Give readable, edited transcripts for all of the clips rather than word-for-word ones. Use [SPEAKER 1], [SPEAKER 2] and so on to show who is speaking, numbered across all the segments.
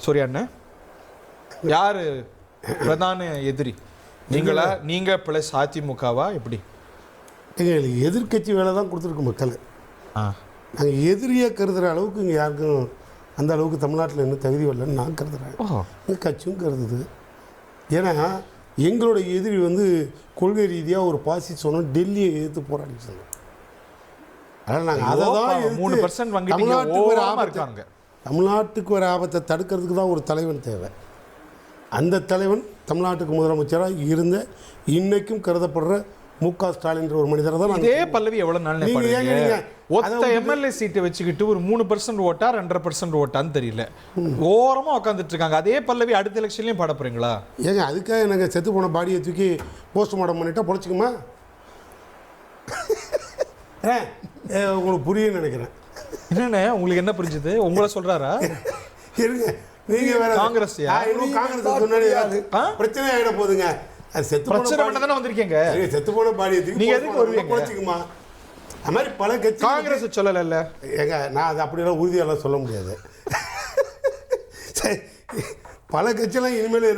[SPEAKER 1] சூர்யா அண்ணன் யாரு பிரதான எதிரி? நீங்களா? நீங்க பிளஸ் அதிமுகவா? எப்படி?
[SPEAKER 2] எங்களுக்கு எதிர்கட்சி வேலை தான் கொடுத்துருக்கு மக்கள். நாங்கள் எதிரியாக கருதுகிற அளவுக்கு இங்கே யாருக்கும் அந்த அளவுக்கு தமிழ்நாட்டில் இன்னும் தகுதி வரலன்னு நான் கருதுகிறேன். எங்கள் கட்சியும் கருதுது. ஏன்னா எங்களோட எதிரி வந்து கொள்கை ரீதியாக ஒரு பாசி சொன்னோம், டெல்லியை எதிர்த்து போராடி சொன்னோம். அதனால் நாங்கள் அதை தான்
[SPEAKER 1] 3%
[SPEAKER 2] தமிழ்நாட்டுக்கு ஒரு ஆபத்தை தடுக்கிறதுக்கு தான் ஒரு தலைவன் தேவை. அந்த தலைவன் தமிழ்நாட்டுக்கு முதலமைச்சராக இருந்த இன்னைக்கும் கருதப்படுற மு.க. ஸ்டாலின் ஒரு மனிதரை தான்.
[SPEAKER 1] இதே பல்லவி எவ்வளவு நாள் ஒத்த எம்எல்ஏ சீட்டை வச்சுக்கிட்டு ஒரு 3% ஓட்டா 2.5% ஓட்டான்னு தெரியல, ஓரமா உட்காந்துட்டு இருக்காங்க. அதே பல்லவி அடுத்த எலெக்ஷன்லயும் பாட போறீங்களா?
[SPEAKER 2] ஏங்க அதுக்காக எனக்கு செத்து போன பாடியை தூக்கி போஸ்ட்மார்ட்டம் பண்ணிட்டா பொழைச்சிக்குமா? உங்களுக்கு புரியுன்னு நினைக்கிறேன்.
[SPEAKER 1] என்னண்ணே உங்களுக்கு என்ன புரிஞ்சுது? உங்களை சொல்றாரா?
[SPEAKER 2] இருங்க, நீங்க வேற
[SPEAKER 1] காங்கிரஸ்
[SPEAKER 2] முன்னாடி பிரச்சனை ஆகிட போதுங்க.
[SPEAKER 1] வந்திருக்கீங்க.
[SPEAKER 2] செத்து போன பாடியை பொழைச்சிக்குமா? அது மாதிரி பல கட்சி
[SPEAKER 1] காங்கிரஸ் சொல்லல.
[SPEAKER 2] ஏங்க நான் அது அப்படியெல்லாம் உறுதியெல்லாம் சொல்ல முடியாது. பல கட்சியெல்லாம் இனிமேல்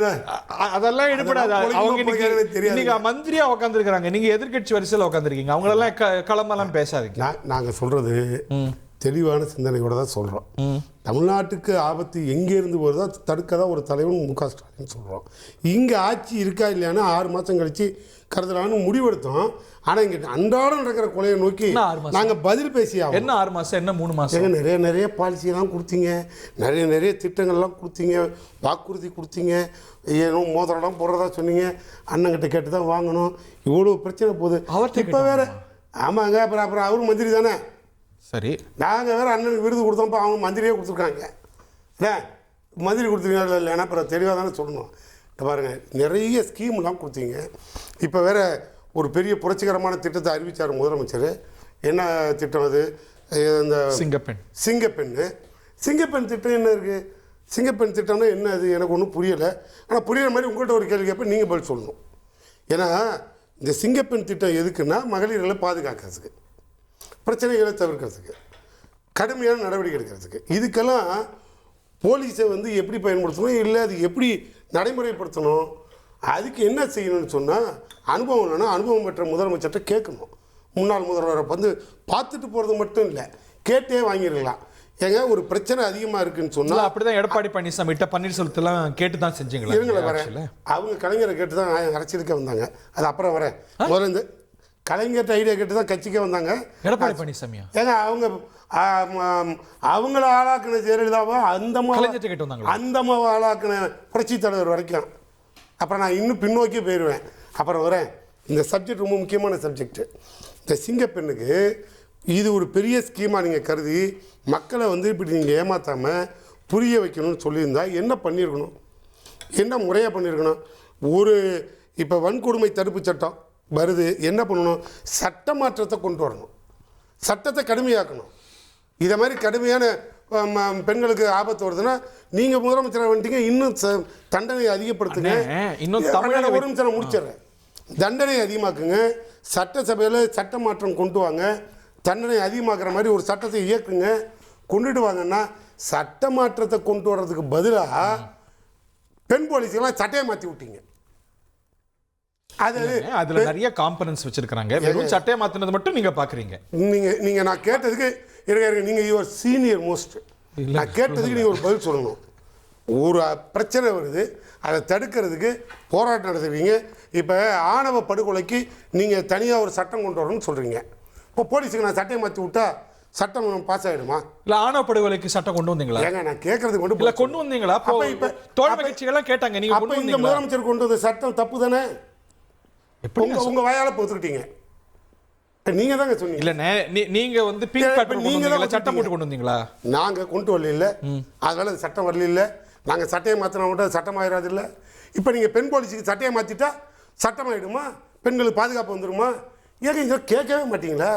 [SPEAKER 1] அதெல்லாம் ஈடுபடாது. அவங்க மந்திரியா உட்காந்துருக்காங்க, நீங்க எதிர்கட்சி வரிசையில் உட்காந்துருக்கீங்க. அவங்களெல்லாம் களமெல்லாம் பேசாதீங்க.
[SPEAKER 2] நாங்கள் சொல்றது தெளிவான சிந்தனையோட தான் சொல்கிறோம். தமிழ்நாட்டுக்கு ஆபத்து எங்கேருந்து வருதோ தடுக்க தான் ஒரு தலைவன் மு.க. ஸ்டாலின் சொல்கிறோம். இங்கே ஆட்சி இருக்கா இல்லையான்னு 6 மாதம் கழித்து கருதலான்னு முடிவெடுத்தோம். ஆனால் இங்கே அன்றாடம் நடக்கிற கொலையை நோக்கி நாங்கள் பதில் பேசியாகும்.
[SPEAKER 1] என்ன 6 மாதம் என்ன 3 மாதம்?
[SPEAKER 2] நிறைய பாலிசியெல்லாம் கொடுத்தீங்க, நிறைய திட்டங்கள்லாம் கொடுத்தீங்க, வாக்குறுதி கொடுத்தீங்க, ஏதோ மோதிரம்லாம் போடுறதா சொன்னீங்க, அண்ணங்கிட்ட கேட்டு தான் வாங்கணும். இவ்வளோ பிரச்சனை போகுது. இப்போ வேறு ஆமாங்க, அப்புறம் அவரும் மந்திரி தானே.
[SPEAKER 1] சரி,
[SPEAKER 2] நாங்கள் வேறு அண்ணனுக்கு விருது கொடுத்தோம்ப்பா, அவங்க மந்திரியே கொடுத்துருக்காங்க. இல்லை மந்திரி கொடுத்துருக்காங்க இல்லைன்னா அப்புறம் தெளிவாக தானே சொல்லணும். பாருங்கள், நிறைய ஸ்கீம்லாம் கொடுத்தீங்க. இப்போ வேறு ஒரு பெரிய புரட்சிகரமான திட்டத்தை அறிவித்தார் முதலமைச்சர். என்ன திட்டம் அது? இந்த சிங்கப்பெண் திட்டம் என்ன இருக்குது? சிங்கப்பெண் திட்டம்னா என்ன அது? எனக்கு ஒன்றும் புரியலை. ஆனால் புரிகிற மாதிரி உங்கள்கிட்ட ஒரு கேள்வி கேட்பேன், நீங்கள் பதில் சொல்லணும். ஏன்னா இந்த சிங்கப்பெண் திட்டம் எதுக்குன்னா மகளிர்களை பாதுகாக்கிறதுக்கு, பிரச்சனைகளை தவிர்க்கிறதுக்கு, கடுமையான நடவடிக்கை எடுக்கிறதுக்கு. இதுக்கெல்லாம் போலீஸை வந்து எப்படி பயன்படுத்தணும், இல்லை அது எப்படி நடைமுறைப்படுத்தணும், அதுக்கு என்ன செய்யணும்னு சொன்னால் அனுபவம் இல்லைன்னா அனுபவம் பெற்ற முதலமைச்சர்கிட்ட கேட்கணும். முன்னாள் முதல்வரை வந்து பார்த்துட்டு போகிறது மட்டும் இல்லை, கேட்டே வாங்கிடலாம். ஏங்க ஒரு பிரச்சனை அதிகமாக இருக்குன்னு சொன்னால்
[SPEAKER 1] அப்படிதான் எடப்பாடி பழனிசாமி பன்னீர்செல்வத்தெல்லாம் கேட்டு தான் செஞ்சீங்களா?
[SPEAKER 2] இவங்களை வரேன், அவங்க கலைஞரை கேட்டு தான் அரசியலுக்கு வந்தாங்க. அது அப்புறம் வரேன். முதல்ல இந்த கலைஞர்கிட்ட ஐடியா கேட்டு தான் கட்சிக்கே வந்தாங்க.
[SPEAKER 1] எடப்பாடி பழனிசாமியா?
[SPEAKER 2] ஏங்க அவங்கள ஆளாக்குன ஜெயலலிதாவா அந்தமாவை ஆளாக்குன புரட்சி தலைவர் வரைக்கும். அப்புறம் நான் இன்னும் பின்னோக்கி போயிடுவேன். அப்புறம் வரேன். இந்த சப்ஜெக்ட் ரொம்ப முக்கியமான சப்ஜெக்டு. இந்த சிங்கப்பெண்ணுக்கு இது ஒரு பெரிய ஸ்கீமாக நீங்கள் கருதி மக்களை வந்து இப்படி நீங்கள் ஏமாற்றாமல் புரிய வைக்கணும்னு சொல்லியிருந்தா என்ன பண்ணியிருக்கணும், என்ன முறையாக பண்ணியிருக்கணும்? ஒரு இப்போ வன்கொடுமை தடுப்பு சட்டம் வருது, என்ன பண்ணணும்? சட்ட மாற்றத்தை கொண்டு வரணும், சட்டத்தை கடுமையாக்கணும். இதை மாதிரி கடுமையான பெண்களுக்கு ஆபத்து வருதுன்னா நீங்கள் முதலமைச்சராக வந்துட்டீங்க, இன்னும் தண்டனை அதிகப்படுத்துங்க.
[SPEAKER 1] இன்னும்
[SPEAKER 2] ஒரு நிமிஷம் முடிச்சிடுறேன். தண்டனை அதிகமாக்குங்க, சட்டசபையில் சட்ட மாற்றம் கொண்டு வாங்க, தண்டனை அதிகமாக்குற மாதிரி ஒரு சட்டத்தை இயக்குங்க. கொண்டுட்டு வாங்கன்னா சட்ட மாற்றத்தை கொண்டு வர்றதுக்கு பதிலாக பெண் போலீஸ்லாம் சட்டையை மாற்றி விட்டீங்க.
[SPEAKER 1] அதுல நிறைய காம்பனன்ட்ஸ் வச்சிருக்காங்க. வெறும் சட்டையை மாத்தினது மட்டும் நீங்க பாக்குறீங்க.
[SPEAKER 2] நீங்க நான் கேட்டதுக்கு நீங்க யுவர் சீனியர் மோஸ்ட், நான் கேட்டதுக்கு நீங்க ஒரு பதில் சொல்லணும். ஒரு பிரச்சனை வருது, அதை தடுக்கிறதுக்கு போராட்டம் நடத்துவீங்க. இப்போ ஆணவ படுகொலைக்கு நீங்கள் தனியாக ஒரு சட்டம் கொண்டு வரணும்னு சொல்கிறீங்க. இப்போ போலீஸுக்கு நான் சட்டையை மாற்றி விட்டா சட்டம் பாஸ் ஆகிடுமா?
[SPEAKER 1] இல்லை, ஆணவ படுகொலைக்கு சட்டம் கொண்டு வந்தீங்களா?
[SPEAKER 2] ஏங்க நான் கேட்கறதுக்கு
[SPEAKER 1] கொண்டு வந்தீங்களா? இப்போ தோழமை கட்சிகள்லாம் கேட்டாங்க, நீங்கள்
[SPEAKER 2] அப்போ இந்த முதலமைச்சர் கொண்டு வந்த சட்டம் தப்பு தானே? உங்க வாயால போத்துக்கிட்டீங்க. நீங்க தாங்க சொன்னீங்க.
[SPEAKER 1] இல்ல நீங்க வந்து நீங்க தான் சட்டம் போட்டு கொண்டு வந்தீங்களா?
[SPEAKER 2] நாங்க கொண்டு வரல இல்ல, அதனால சட்டம் வரல இல்ல. நாங்க சட்டையை மாத்தினா மட்டும் சட்டம் ஆயிடாது இல்ல. இப்ப நீங்க பெண் போலீஸுக்கு சட்டையை மாத்திட்டா சட்டம் ஆயிடுமா? பெண்களுக்கு பாதுகாப்பு வந்துருமா? ஏங்க இதை கேட்கவே மாட்டீங்களா?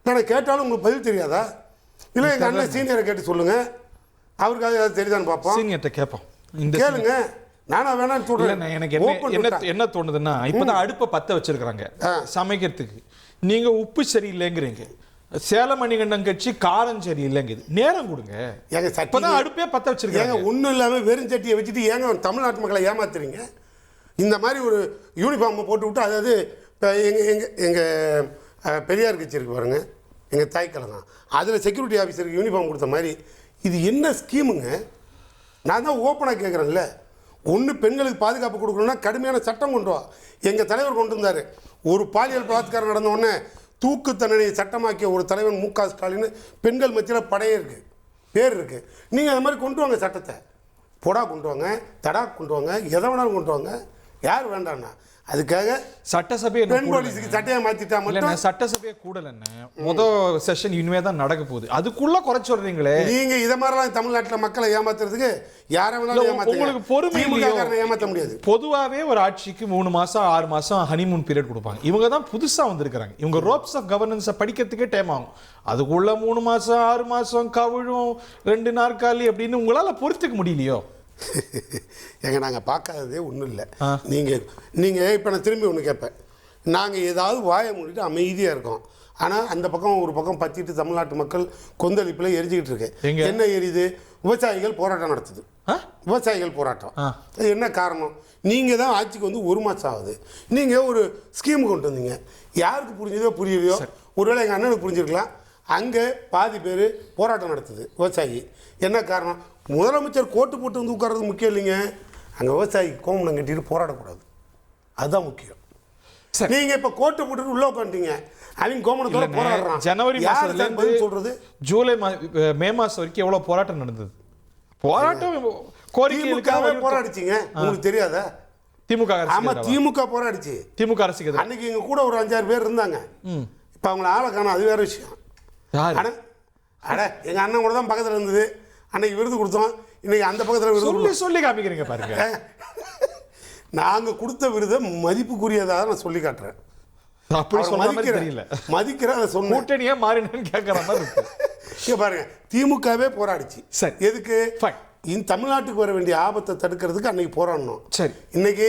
[SPEAKER 2] நான் கேட்டாலும் உங்களுக்கு பதில் தெரியாதா? இல்ல எங்க அண்ணன் சீனியரை கேட்டு சொல்லுங்க, அவருக்கு அது தெரியுதான்னு பார்ப்போம்.
[SPEAKER 1] சீனியர்ட்ட கேட்போம்,
[SPEAKER 2] கேளுங்க. நானா வேணான்னு சொல்றேன்.
[SPEAKER 1] எனக்கு என்ன தோணுதுன்னா, இப்பதான் அடுப்பை பத்த வச்சிருக்காங்க சமைக்கிறதுக்கு, நீங்க உப்பு சரியில்லைங்கிறீங்க. சேலம் மணிகண்டன் கட்சி காரம் சரி இல்லைங்குது. நேரம் கொடுங்க.
[SPEAKER 2] ஏங்க
[SPEAKER 1] இப்பதான் அடுப்பே பத்த வச்சிருக்காங்க.
[SPEAKER 2] ஒன்றும் இல்லாமல் வெறும் சட்டியை வச்சுட்டு ஏங்க தமிழ்நாட்டு மக்களை ஏமாத்துறீங்க? இந்த மாதிரி ஒரு யூனிஃபார்மை போட்டு விட்டு, அதாவது இப்போ எங்கள் பெரியார் கட்சி இருக்கு பாருங்க, எங்கள் தாய்க்கலகம், அதில் செக்யூரிட்டி ஆஃபீஸருக்கு யூனிஃபார்ம் கொடுத்த மாதிரி இது என்ன ஸ்கீமுங்க? நான் தான் ஓப்பனாக கேட்குறேன்ல. ஒன்று பெண்களுக்கு பாதுகாப்பு கொடுக்கணும்னா கடுமையான சட்டம் கொண்டு வா. எங்கள் தலைவர் கொண்டு வந்தார். ஒரு பாலியல் பலாத்காரம் நடந்த உடனே தூக்கு தண்டனையை சட்டமாக்கிய ஒரு தலைவன் மு.க. ஸ்டாலின். பெண்கள் மத்தியில் படையே இருக்குது, பேர் இருக்குது. நீங்கள் அது மாதிரி கொண்டு வாங்க சட்டத்தை. பொடா கொண்டு வாங்க, தடா கொண்டு வாங்க, எதை வேணாலும் கொண்டு வாங்க. யார் வேண்டாம்னா அதுக்காக
[SPEAKER 1] சட்டசபையை
[SPEAKER 2] பெண் போலீஸுக்கு சட்டையை மாற்றிட்டா மட்டும்
[SPEAKER 1] சட்டசபையை கூடலன்னு முதல் செஷன் இனிமே தான் நடக்க போகுது. அதுக்குள்ள குறை சொல்றீங்களே.
[SPEAKER 2] நீங்க இதை மாதிரிலாம் தமிழ்நாட்டில் மக்களை ஏமாத்துறதுக்கு யாரை வேணாலும்
[SPEAKER 1] உங்களுக்கு பொறுமை
[SPEAKER 2] ஏமாற்ற முடியாது.
[SPEAKER 1] பொதுவாகவே ஒரு ஆட்சிக்கு 3 மாசம் 6 மாசம் ஹனிமூன் பீரியட் கொடுப்பாங்க. இவங்க தான் புதுசா வந்திருக்காங்க. இவங்க ரோப்ஸ் ஆஃப் கவர்னன்ஸை படிக்கிறதுக்கே டைம் ஆகும். அதுக்குள்ள 3 மாசம் 6 மாசம் கவிழும் 2 நாற்காலி அப்படின்னு உங்களால பொறுத்துக்க முடியலையோ?
[SPEAKER 2] எங்க நாங்கள் பார்க்காததே ஒன்றும் இல்லை. நீங்கள் இப்போ நான் திரும்பி ஒன்று கேட்பேன். நாங்கள் ஏதாவது வாயை மூடிட்டு அமைதியாக இருக்கோம். ஆனால் அந்த பக்கம் ஒரு பக்கம் பற்றிட்டு தமிழ்நாட்டு மக்கள் கொந்தளிப்பில் எரிஞ்சிக்கிட்டு இருக்கு. என்ன எரியுது? விவசாயிகள் போராட்டம் நடத்துது. விவசாயிகள் போராட்டம். அது என்ன காரணம்? நீங்கள் தான் ஆட்சிக்கு வந்து 1 மாதம் ஆகுது. நீங்கள் ஒரு ஸ்கீம் கொண்டு வந்தீங்க. யாருக்கு புரிஞ்சதோ புரியலையோ, ஒருவேளை எங்கள் அண்ணனுக்கு புரிஞ்சிருக்கலாம். அங்கே பாதி பேர் போராட்டம் நடத்துது விவசாயி. என்ன காரணம்? முதலமைச்சர் கோட்டு போட்டு வந்து உட்கார்றது முக்கியம் இல்லைங்க. அங்கே விவசாயி கோமணம் கட்டிட்டு போராடக்கூடாது, அதுதான் முக்கியம். நீங்க இப்ப கோட்டை போட்டு உள்ள உட்காந்துட்டீங்க. அவங்க கோமணத்தோட போராடுறான்.
[SPEAKER 1] ஜனவரி மாசத்துல இருந்து
[SPEAKER 2] சொல்றது
[SPEAKER 1] ஜூலை மே மாசம் வரைக்கும் எவ்வளவு போராட்டம் நடந்தது? போராட்டம் கோரிக்கைகளுக்காக
[SPEAKER 2] போராடிச்சிங்க. உங்களுக்கு தெரியாதா?
[SPEAKER 1] திமுக அரசு.
[SPEAKER 2] ஆமா, திமுக போராடிச்சு.
[SPEAKER 1] திமுக அரசுக்கு
[SPEAKER 2] அன்னைக்கு எங்க கூட ஒரு 5-6 பேர் இருந்தாங்க. இப்ப அவங்கள ஆளை காணோம், அது வேற விஷயம். அட எங்க அண்ணன் கூட தான் பக்கத்துல இருந்தது. அன்னைக்கு விருது கொடுத்தோம். இன்னைக்கு அந்த பக்கத்துல விருது
[SPEAKER 1] சொல்லி காமிக்கிறீங்க பாருங்க.
[SPEAKER 2] நாங்க கொடுத்த விருதை மதிப்புக்குரியதாக நான் சொல்லி காட்டுறேன்.
[SPEAKER 1] அப்படி சொல்ற மாதிரி தெரியல.
[SPEAKER 2] மதிக்கிற அதை சொன்ன
[SPEAKER 1] கூட்டணியா மாறினு கேட்கற மாதிரி இருக்கு.
[SPEAKER 2] பாருங்க, திமுகவே போராடிச்சு.
[SPEAKER 1] சரி,
[SPEAKER 2] எதுக்கு? இந்த தமிழ்நாட்டுக்கு வர வேண்டிய ஆபத்தை தடுக்கிறதுக்கு அன்னைக்கு போராடணும்.
[SPEAKER 1] சரி,
[SPEAKER 2] இன்னைக்கு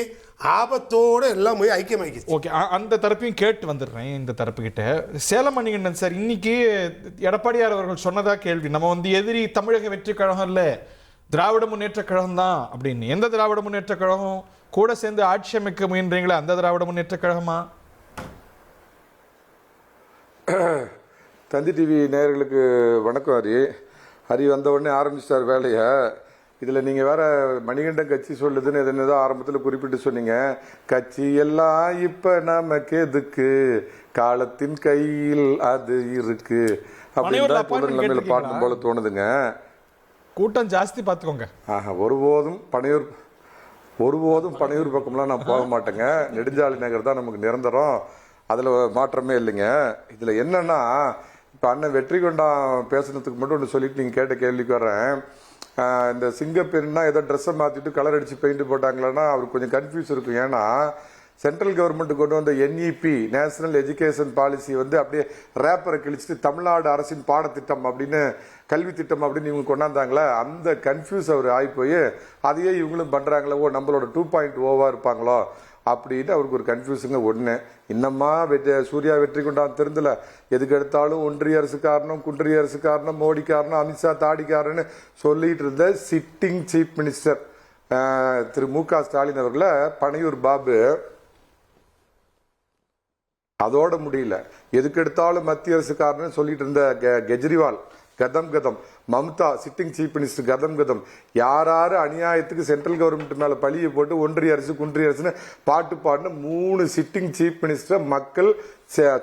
[SPEAKER 2] ஆபத்தோட எல்லாம் போய் ஐக்கியமாக்கி.
[SPEAKER 1] ஓகே, அந்த தரப்பையும் கேட்டு வந்துடுறேன். இந்த தரப்பு கிட்ட சேலம் மணிகண்டன் சார், இன்னைக்கு எடப்பாடியார் அவர்கள் சொன்னதா கேள்வி, நம்ம வந்து எதிரி தமிழக வெற்றி கழகம் இல்ல, திராவிட முன்னேற்ற கழகம் தான் அப்படின்னு. எந்த திராவிட முன்னேற்ற கழகம்? கூட சேர்ந்து ஆட்சி அமைக்க முயன்றீங்களா அந்த திராவிட முன்னேற்ற கழகமா?
[SPEAKER 3] தந்தி டிவி நேயர்களுக்கு வணக்கம். ஹரி வந்த உடனே ஆரம்பிச்சிட்டார் வேலையை. இதில் நீங்கள் வேற மணிகண்டன் கட்சி சொல்லுதுன்னு எதுன்னு ஆரம்பத்தில் குறிப்பிட்டு சொன்னீங்க. கட்சி எல்லாம் இப்போ நமக்கு எதுக்கு, காலத்தின் கையில் அது இருக்கு அப்படின்னு தான் பாட்டும் போல தோணுதுங்க.
[SPEAKER 1] கூட்டம் ஜாஸ்தி பார்த்துக்கோங்க.
[SPEAKER 3] ஒருபோதும் பனையூர் பக்கம்லாம் நான் போக மாட்டேங்க. நெடுஞ்சாலை நகர் தான் நமக்கு நிரந்தரம், அதில் மாற்றமே இல்லைங்க. இதில் என்னன்னா, இப்போ அண்ணன் வெற்றி கொண்டான் பேசுனதுக்கு மட்டும் ஒன்று சொல்லிட்டு நீங்கள் கேட்ட கேள்விக்கு வர்றேன். இந்த சிங்கப்பெருன்னா ஏதோ ட்ரெஸ்ஸை மாற்றிட்டு கலர் அடித்து பெயிண்ட் போட்டாங்களான்னா அவருக்கு கொஞ்சம் கன்ஃபியூஸ் இருக்கும். ஏன்னா சென்ட்ரல் கவர்மெண்ட் கொண்டு வந்த NEP நேஷனல் எஜுகேஷன் பாலிசி வந்து அப்படியே ரேப்பரை கிழிச்சிட்டு தமிழ்நாடு அரசின் பாடத்திட்டம் அப்படின்னு கல்வி திட்டம் அப்படின்னு இவங்க கொண்டாந்தாங்களே, அந்த கன்ஃபியூஸ் அவர் ஆகி போய் அதையே இவங்களும் பண்ணுறாங்களோ, நம்மளோட 2.0 இருப்பாங்களோ அப்படின்னு அவருக்கு ஒரு கன்ஃபியூஸுங்க. ஒன்று இன்னமா சூர்யா வெற்றி கொண்டான் தெரிந்தல, எதுக்கு எடுத்தாலும் ஒன்றிய அரசு காரணம், குன்றிய அரசு காரணம், மோடி காரணம், அமித்ஷா தாடிக்காரன்னு சொல்லிட்டு இருந்த சிட்டிங் சீஃப் மினிஸ்டர் திரு மு.க. ஸ்டாலின் அவர்களை பனையூர் பாபு அதோட முடியல, எதுக்கு எடுத்தாலும் மத்திய அரசு காரணம் சொல்லிட்டு இருந்த கெஜ்ரிவால் கதம், மம்தா சிட்டிங் சீஃப் மினிஸ்டர் கதம், யாராரு அநியாயத்துக்கு சென்ட்ரல் கவர்மெண்ட் மேல பழியை போட்டு ஒன்றிய அரசு குன்றிய அரசுன்னு பாட்டுன்னு 3 சிட்டிங் சீஃப் மினிஸ்டர் மக்கள்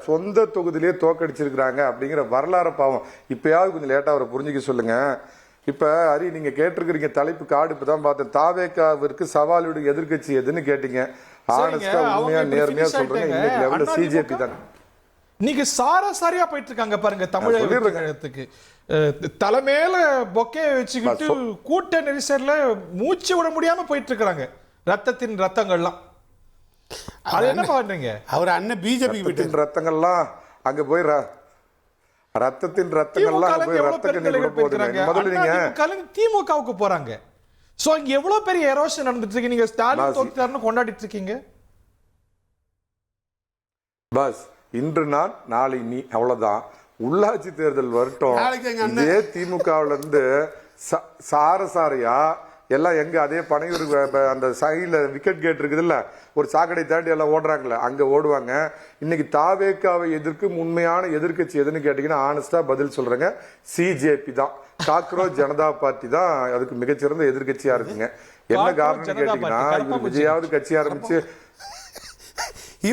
[SPEAKER 3] சொந்த தொகுதியிலேயே தோக்கடிச்சிருக்கிறாங்க அப்படிங்கிற வரலாறு பாவம். இப்பயாவது கொஞ்சம் லேட்டா அவரை புரிஞ்சுக்க சொல்லுங்க. இப்ப ஹரி, நீங்க கேட்டிருக்கிறீங்க தலைப்பு கார்டு இப்பதான் பார்த்தேன். தாவேகாவிற்கு சவாலோட எதிர்கட்சி எதுன்னு கேட்டீங்க. ஆனஸ்டா உண்மையா நேர்மையா சொல்றேன், இன்னைக்கு லெவல்ல CJP தான்.
[SPEAKER 1] நீங்க சாரியா போயிட்டு இருக்காங்க பாருங்க தமிழகத்துக்கு. தலைமையில பொக்கே வச்சுக்கிட்டு கூட்ட நெரிசல்ல மூச்சு விட முடியாம போயிட்டு இருக்காங்க. ரத்தங்கள்லாம் அது என்ன பண்றீங்க? அவர் அண்ணன் பிஜேபி விட்டு
[SPEAKER 3] ரத்தங்கள்லாம் அங்க போய் ரத்தத்தின் ரத்தங்கள்லாம் போய் ரத்த கண்ணீர் போடுறாங்க. முதல்ல நீங்க
[SPEAKER 1] திமுகவுக்கு போறாங்க. சோ இங்க எவ்வளவு பெரிய எரோஷன் நடந்துட்டு இருக்கு. நீங்க ஸ்டாலின் தோத்துட்டாருன்னு கொண்டாடிட்டு இருக்கீங்க.
[SPEAKER 3] பஸ் இன்று நான் நாளை நீ, அவ்வளவுதான். உள்ளாட்சி தேர்தல் வரட்டும்,
[SPEAKER 2] நாளைக்கு எங்க அண்ணன்
[SPEAKER 3] இதே திமுகவுல இருந்து சாரையா எல்லாம் எங்க அதே பனையூர் அந்த சைடுல விக்கெட் கேட் இருக்குதுல்ல, ஒரு சாக்கடை தாண்டி எல்லாம் ஓடுறாங்கல்ல, அங்க ஓடுவாங்க. இன்னைக்கு தாவேக்காவை எதிர்க்கும் உண்மையான எதிர்கட்சி எதுன்னு கேட்டீங்கன்னா ஆனஸ்டா பதில் சொல்றேங்க, சிஜேபி தான். காக்ரோச் ஜனதா பார்ட்டி தான் அதுக்கு மிகச்சிறந்த எதிர்கட்சியா இருக்குங்க. என்ன காரணம் கேட்டீங்கன்னா, இவர் விஜயாவது கட்சி ஆரம்பிச்சு,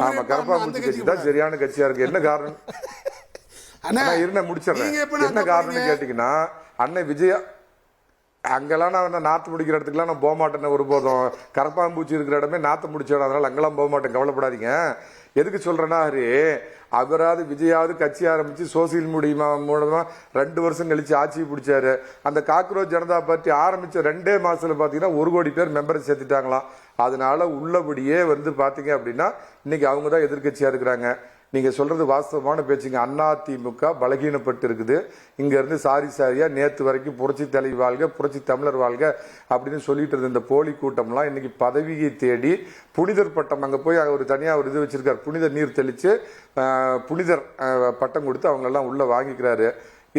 [SPEAKER 3] ஆமா கரப்பாம்பூச்சி கட்சி தான் சரியான கட்சியா இருக்கு. என்ன காரணம் இருந்த முடிச்சிடறேன். என்ன காரணம்னு கேட்டீங்கன்னா, அண்ணன் விஜயா அங்கெல்லாம் நான் நாத்து முடிக்கிற இடத்துக்குலாம் நான் போக மாட்டேன்னு ஒருபோதும். கரப்பாம்பூச்சி இருக்கிற இடமே நாத்து முடிச்ச இடம், அதனால அங்கெல்லாம் போக மாட்டேன், கவலைப்படாதீங்க. எதுக்கு சொல்றேன்னா, அவராது விஜயாவது கட்சி ஆரம்பிச்சு சோசியல் மீடியா மூலமா 2 வருஷம் கழிச்சு ஆட்சி பிடிச்சாரு. அந்த காக்ரோச் ஜனதா பார்ட்டி ஆரம்பிச்ச 2 மாசத்துல பாத்தீங்கன்னா 1 கோடி பேர் மெம்பரை சேர்த்துட்டாங்களாம். அதனால உள்ளபடியே பாத்தீங்க அப்படின்னா இன்னைக்கு அவங்க தான் எதிர்கட்சியா இருக்கிறாங்க. நீங்க சொல்றது வாஸ்தவமான பேச்சுங்க. அதிமுக பலகீனப்பட்டு இருக்குது. இங்க இருந்து சாரியா நேத்து வரைக்கும் புரட்சி தலைவி வாழ்க, புரட்சி தமிழர் வாழ்க அப்படின்னு சொல்லிட்டு இருந்த இந்த போலி கூட்டம்லாம் இன்னைக்கு பதவியை தேடி புனிதர் பட்டம், அங்க போய் ஒரு தனியா ஒரு இது வச்சிருக்காரு, புனிதர் நீர் தெளிச்சு புனிதர் பட்டம் கொடுத்து அவங்க எல்லாம் உள்ள வாங்கிக்கிறாரு.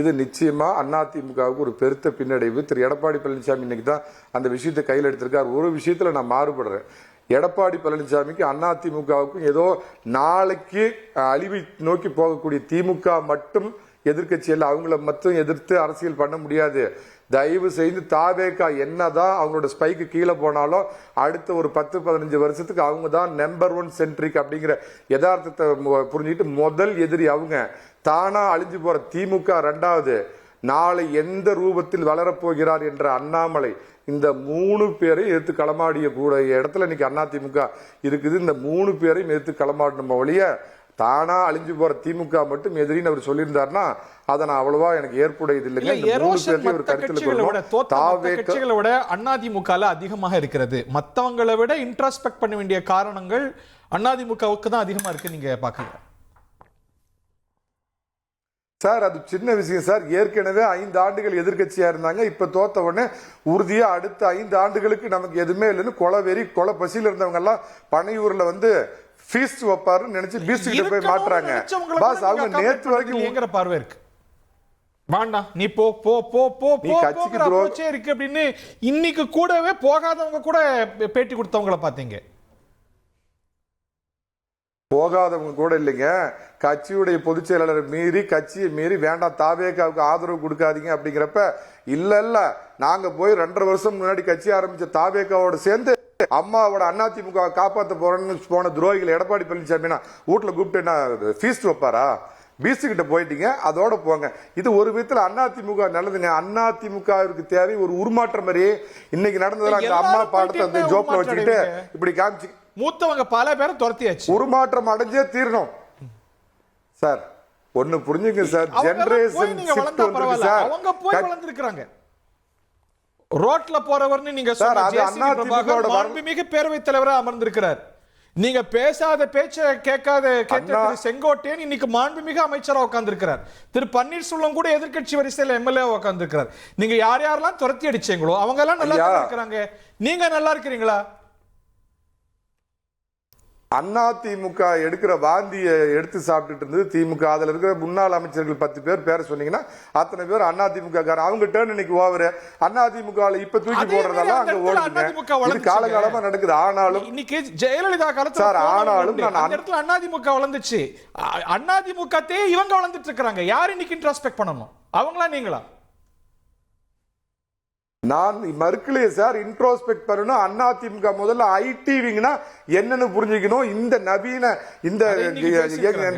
[SPEAKER 3] இது நிச்சயமா அதிமுகவுக்கு ஒரு பெருத்த பின்னடைவு. திரு எடப்பாடி பழனிசாமி இன்னைக்கு தான் அந்த விஷயத்தை கையில் எடுத்திருக்காரு. ஒரு விஷயத்துல நான் மாறுபடுறேன். எடப்பாடி பழனிசாமிக்கு அதிமுகவுக்கும் ஏதோ நாளைக்கு அழிவை நோக்கி போகக்கூடிய திமுக மட்டும் எதிர்கட்சி அல்ல, அவங்கள மட்டும் எதிர்த்து அரசியல் பண்ண முடியாது. தயவு செய்து தாவேகா என்னதான் அவங்களோட ஸ்பைக்கு கீழே போனாலும் அடுத்த ஒரு 10-15 வருஷத்துக்கு அவங்க தான் நம்பர் 1 சென்ட்ரிக் அப்படிங்கிற யதார்த்தத்தை புரிஞ்சுக்கிட்டு முதல் எதிரி அவங்க. தானா அழிஞ்சு போற திமுக 2வது. நாளை எந்த ரூபத்தில் வளரப்போகிறார் என்ற அண்ணாமலை, இந்த 3 பேரையும் எடுத்து களமாடிய கூடிய இடத்துல இன்னைக்கு அதிமுக இருக்குது. இந்த 3 பேரையும் எடுத்து களமாடணும் ஒழிய தானா அழிஞ்சு போற திமுக மட்டும் எதிரின்னு அவர் சொல்லியிருந்தாருன்னா அதை நான் அவ்வளவா எனக்கு ஏற்புடையது இல்லைங்க.
[SPEAKER 1] கட்சிகளை விட அதிமுக அதிகமாக இருக்கிறது. மற்றவங்களை விட இன்ட்ராஸ்பெக்ட் பண்ண வேண்டிய காரணங்கள் அதிமுகவுக்கு தான் அதிகமா இருக்கு நீங்க பாக்குறீங்க
[SPEAKER 3] சார்? அது சின்ன விஷயம் சார். ஏற்கனவே 5 ஆண்டுகள் எதிர்கட்சியா இருந்தாங்க. இப்ப தோத்த உடனே உறுதியா அடுத்த 5 ஆண்டுகளுக்கு நமக்கு எதுவுமே இல்லைன்னு கொலை பசியில இருந்தவங்க எல்லாம் பனையூர்ல ஃபீஸ்ட் வைப்பாருன்னு நினைச்சு பீஸ்ட் கிட்ட போய் மாட்டுறாங்க. பாஸ் அவங்க நேத்து வரைக்கும்
[SPEAKER 1] பார்வை இருக்கு. வேண்டாம் நீ போ போ போ போ கட்சிக்கு துரோகம் இருக்கு அப்படின்னு இன்னைக்கு கூடவே போகாதவங்க கூட பேட்டி கொடுத்தவங்கள பாத்தீங்க.
[SPEAKER 3] போகாதவங்க கூட இல்லைங்க, கட்சியுடைய பொதுச் செயலாளர் மீறி கட்சியை மீறி வேண்டாம் தாவேகாவுக்கு ஆதரவு கொடுக்காதீங்க அப்படிங்கிறப்ப இல்ல நாங்க போய் 2.5 வருஷம் முன்னாடி கட்சி ஆரம்பிச்ச தாவேகாவோட சேர்ந்து அம்மாவோட அதிமுக காப்பாற்ற போறேன்னு போன துரோகிகள் எடப்பாடி பழனிசாமி வீட்டுல கூப்பிட்டு என்ன ஃபீஸ்ட் வைப்பாரா? பீஸ்ட் கிட்ட போயிட்டீங்க, அதோட போங்க. இது ஒரு விதத்துல அதிமுக நல்லதுங்க. அதிமுகவிற்கு தேவை ஒரு உருமாற்றம் மாதிரி. இன்னைக்கு நடந்ததுல அம்மா பாடத்தை ஜோப்ல வச்சுக்கிட்டு இப்படி காமிச்சு
[SPEAKER 1] மூத்தவங்க பல பேரை துரத்தியாச்சு.
[SPEAKER 3] உருமாற்றம் அடைஞ்சே தீரணும் சார். ஒண்ணு புரிஞ்சுங்க சார், ஜெனரேஷன் ஷிஃப்ட் வந்திருக்கு சார்.
[SPEAKER 1] அவங்க போய் வளர்ந்திருக்காங்க. ரோட்ல போறவர்னு நீங்க
[SPEAKER 3] சார், அது அதிமுகவோட
[SPEAKER 1] மாண்புமிகு பேரவைத் தலைவரா அமர்ந்திருக்கிறார். நீங்க பேசாத பேச்ச கேட்காத கேட்ட செங்கோட்டையன் இன்னைக்கு மாண்புமிகு அமைச்சரா உட்கார்ந்திருக்கிறார். திரு பன்னீர்செல்வம் கூட எதிர்க்கட்சி வரிசையில் எம்எல்ஏ உட்கார்ந்திருக்கிறார். நீங்க யார் யாரெல்லாம் துரத்தி அடிச்சீங்களோ அவங்க எல்லாம் நல்லா இருக்கிறாங்க. நீங்க நல்லா இருக்கிறீங்களா?
[SPEAKER 3] அதிமுக எடுக்கிற வாந்தியை எடுத்து சாப்பிட்டுட்டு இருந்தது திமுக. அதுல இருக்கிற முன்னாள் அமைச்சர்கள் 10 பேர் பேரை சொன்னீங்கன்னா அத்தனை பேர் அதிமுக அவங்க டேர்ன் இன்னைக்கு ஓவரு. அதிமுக இப்ப தூக்கி போடுறதால அங்க ஓடுது. காலகாலமா நடக்குது. ஆனாலும்
[SPEAKER 1] இன்னைக்கு ஜெயலலிதா காலத்துல
[SPEAKER 3] சார், ஆனாலும்
[SPEAKER 1] அதிமுக வளர்ந்துச்சு. அதிமுக இவங்க வளர்ந்துட்டு இருக்காங்க. யார் இன்னைக்கு இன்ட்ராஸ்பெக்ட் பண்ணணும்? அவங்களா நீங்களா?
[SPEAKER 3] நான் மறுக்கலையே சார். இன்ட்ரோஸ்பெக்ட் பண்ணணும். அதிமுக முதல்ல ஐடிவிங்கன்னா என்னன்னு புரிஞ்சுக்கணும். இந்த நவீன இந்த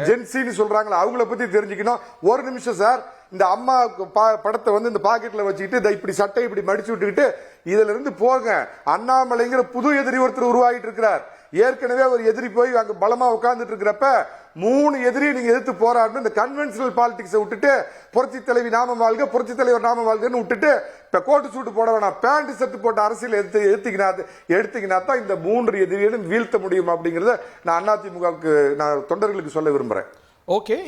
[SPEAKER 3] ஜென்சின்னு சொல்றாங்களா அவங்கள பத்தி தெரிஞ்சுக்கணும். ஒரு நிமிஷம் சார், இந்த அம்மா படத்தை இந்த பாக்கெட்ல வச்சுக்கிட்டு இப்படி சட்டை இப்படி மடிச்சு விட்டுக்கிட்டு இதுல இருந்து போக அண்ணாமலைங்கிற புது எதிரி ஒருத்தர் உருவாகிட்டு இருக்கிறார். ஏற்கனவே ஒரு எதிரி போய் அங்க பலமா உட்கார்ந்துட்டு இருக்கிறப்ப 3 எதிரியை நீங்க எதிர்த்து போராடணும். இந்த கன்வென்ஷனல் பாலிடிக்ஸை விட்டுட்டு புரட்சி தலைவி நாம வாழ்க, புரட்சி தலைவர் நாம வாழ்கன்னு விட்டுட்டு இப்ப கோட்டு சூட்டு போட வேணாம், பேண்ட் ஷர்ட் போட்ட அரசியல் எடுத்தீங்கன்னா தான் இந்த 3 எதிரியும் வீழ்த்த முடியும் அப்படிங்கறத நான் அதிமுகவுக்கு நான் தொண்டர்களுக்கு சொல்ல விரும்புறேன்.
[SPEAKER 1] ஓகே.